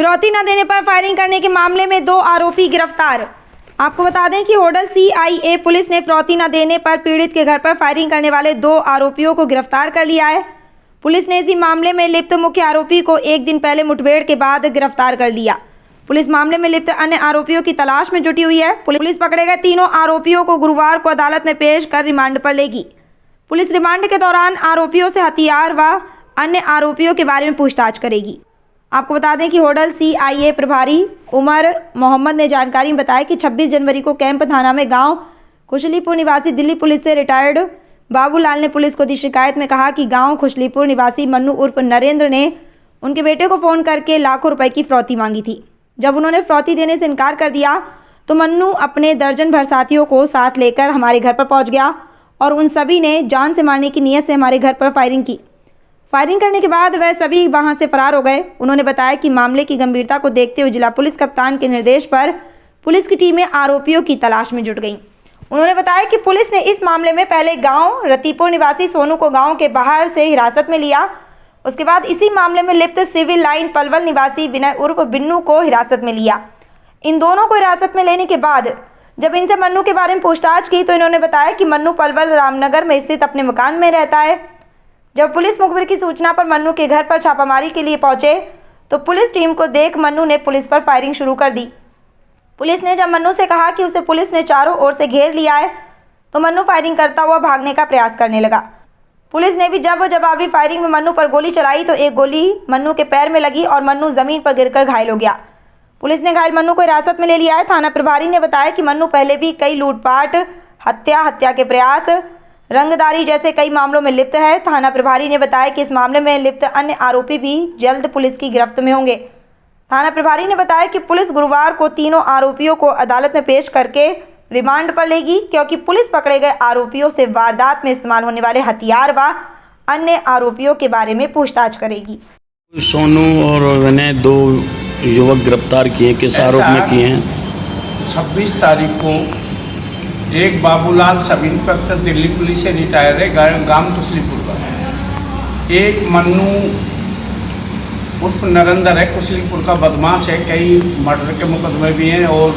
फिरौती न देने पर फायरिंग करने के मामले में 2 आरोपी गिरफ्तार। आपको बता दें कि होडल CIA पुलिस ने फिरौती न देने पर पीड़ित के घर पर फायरिंग करने वाले 2 आरोपियों को गिरफ्तार कर लिया है। पुलिस ने इसी मामले में लिप्त मुख्य आरोपी को एक दिन पहले मुठभेड़ के बाद गिरफ्तार कर लिया। पुलिस मामले में लिप्त अन्य आरोपियों की तलाश में जुटी हुई है। पुलिस पकड़े गए तीनों आरोपियों को गुरुवार को अदालत में पेश कर रिमांड पर लेगी। पुलिस रिमांड के दौरान आरोपियों से हथियार व अन्य आरोपियों के बारे में पूछताछ करेगी। आपको बता दें कि होडल CIA प्रभारी उमर मोहम्मद ने जानकारी में बताया कि 26 जनवरी को कैंप थाना में गांव खुशलीपुर निवासी दिल्ली पुलिस से रिटायर्ड बाबूलाल ने पुलिस को दी शिकायत में कहा कि गांव खुशलीपुर निवासी मन्नू उर्फ नरेंद्र ने उनके बेटे को फ़ोन करके लाखों रुपए की फिरौती मांगी थी। जब उन्होंने फिरौती देने से इनकार कर दिया तो मन्नू अपने दर्जन भर साथियों को साथ लेकर हमारे घर पर पहुँच गया और उन सभी ने जान से मारने की नीयत से हमारे घर पर फायरिंग की। फायरिंग करने के बाद वह सभी वहां से फरार हो गए। उन्होंने बताया कि मामले की गंभीरता को देखते हुए जिला पुलिस कप्तान के निर्देश पर पुलिस की टीमें आरोपियों की तलाश में जुट गईं। उन्होंने बताया कि पुलिस ने इस मामले में पहले गांव रतीपुर निवासी सोनू को गांव के बाहर से हिरासत में लिया। उसके बाद इसी मामले में लिप्त सिविल लाइन पलवल निवासी विनय उर्फ बिन्नू को हिरासत में लिया। इन दोनों को हिरासत में लेने के बाद जब इनसे मन्नू के बारे में पूछताछ की तो इन्होंने बताया कि मन्नू पलवल रामनगर में स्थित अपने मकान में रहता है। जब पुलिस मुखबिर की सूचना पर मन्नू के घर पर छापामारी के लिए पहुंचे तो पुलिस टीम को देख मन्नू ने पुलिस पर फायरिंग शुरू कर दी। पुलिस ने जब मन्नू से कहा कि उसे पुलिस ने चारों ओर से घेर लिया है तो मन्नू फायरिंग करता हुआ भागने का प्रयास करने लगा। पुलिस ने भी जब जवाबी फायरिंग में मन्नू पर गोली चलाई तो एक गोली मन्नू के पैर में लगी और मन्नू जमीन पर गिरकर घायल हो गया। पुलिस ने घायल मन्नू को हिरासत में ले लिया है। थाना प्रभारी ने बताया कि मन्नू पहले भी कई लूटपाट, हत्या के प्रयास, रंगदारी जैसे कई मामलों में लिप्त है। थाना प्रभारी ने बताया कि इस मामले में लिप्त अन्य आरोपी भी जल्द पुलिस की गिरफ्त में होंगे। थाना प्रभारी ने बताया कि पुलिस गुरुवार को तीनों आरोपियों को अदालत में पेश करके रिमांड पर लेगी, क्योंकि पुलिस पकड़े गए आरोपियों से वारदात में इस्तेमाल होने वाले हथियार व अन्य आरोपियों के बारे में पूछताछ करेगी। सोनू और विनय 2 युवक गिरफ्तार किए, किस आरोप में किए हैं? 26 तारीख को एक Babulal sub inspector Delhi police से रिटायर है गांव कुशलीपुर का। एक मन्नू उर्फ नरेंद्र है, कुशलीपुर का बदमाश है। कई मर्डर के मुकदमे भी हैं और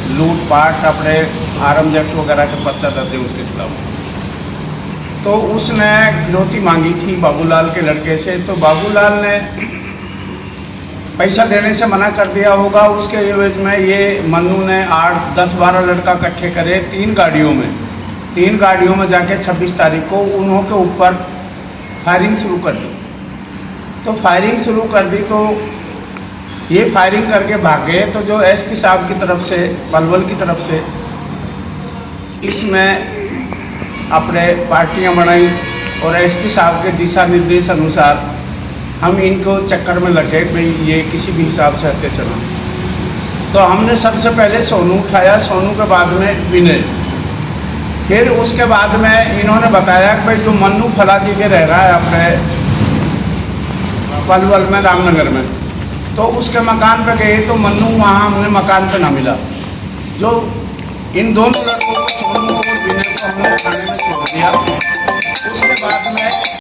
लूटपाट अपने आरम एक्ट वगैरह के पर्चा दर्ज है उसके खिलाफ। तो उसने फिरौती मांगी थी बाबूलाल के लड़के से, तो बाबूलाल ने पैसा देने से मना कर दिया होगा। उसके एवज में ये मन्नू ने 8, 10, 12 लड़का इकट्ठे करे 3 गाड़ियों में जाके 26 तारीख को उन्हों के ऊपर फायरिंग शुरू कर दी। तो फायरिंग शुरू कर दी तो ये फायरिंग करके भाग गए। तो जो SP साहब की तरफ से, पलवल की तरफ से इसमें अपने पार्टियां बनाई और SP साहब के दिशा निर्देश अनुसार हम इनको चक्कर में लगे भाई ये किसी भी हिसाब से हत्या चला। तो हमने सबसे पहले सोनू उठाया, सोनू के बाद में विनय, फिर उसके बाद में इन्होंने बताया कि भाई जो मन्नू फला जी के रह रहा है अपने पलवल में रामनगर में, तो उसके मकान पे गए तो मन्नू वहाँ हमने मकान पे ना मिला। जो इन दोनों लड़कों को, सोनू और विनय को हमने थाने में छोड़ दिया। उसके बाद में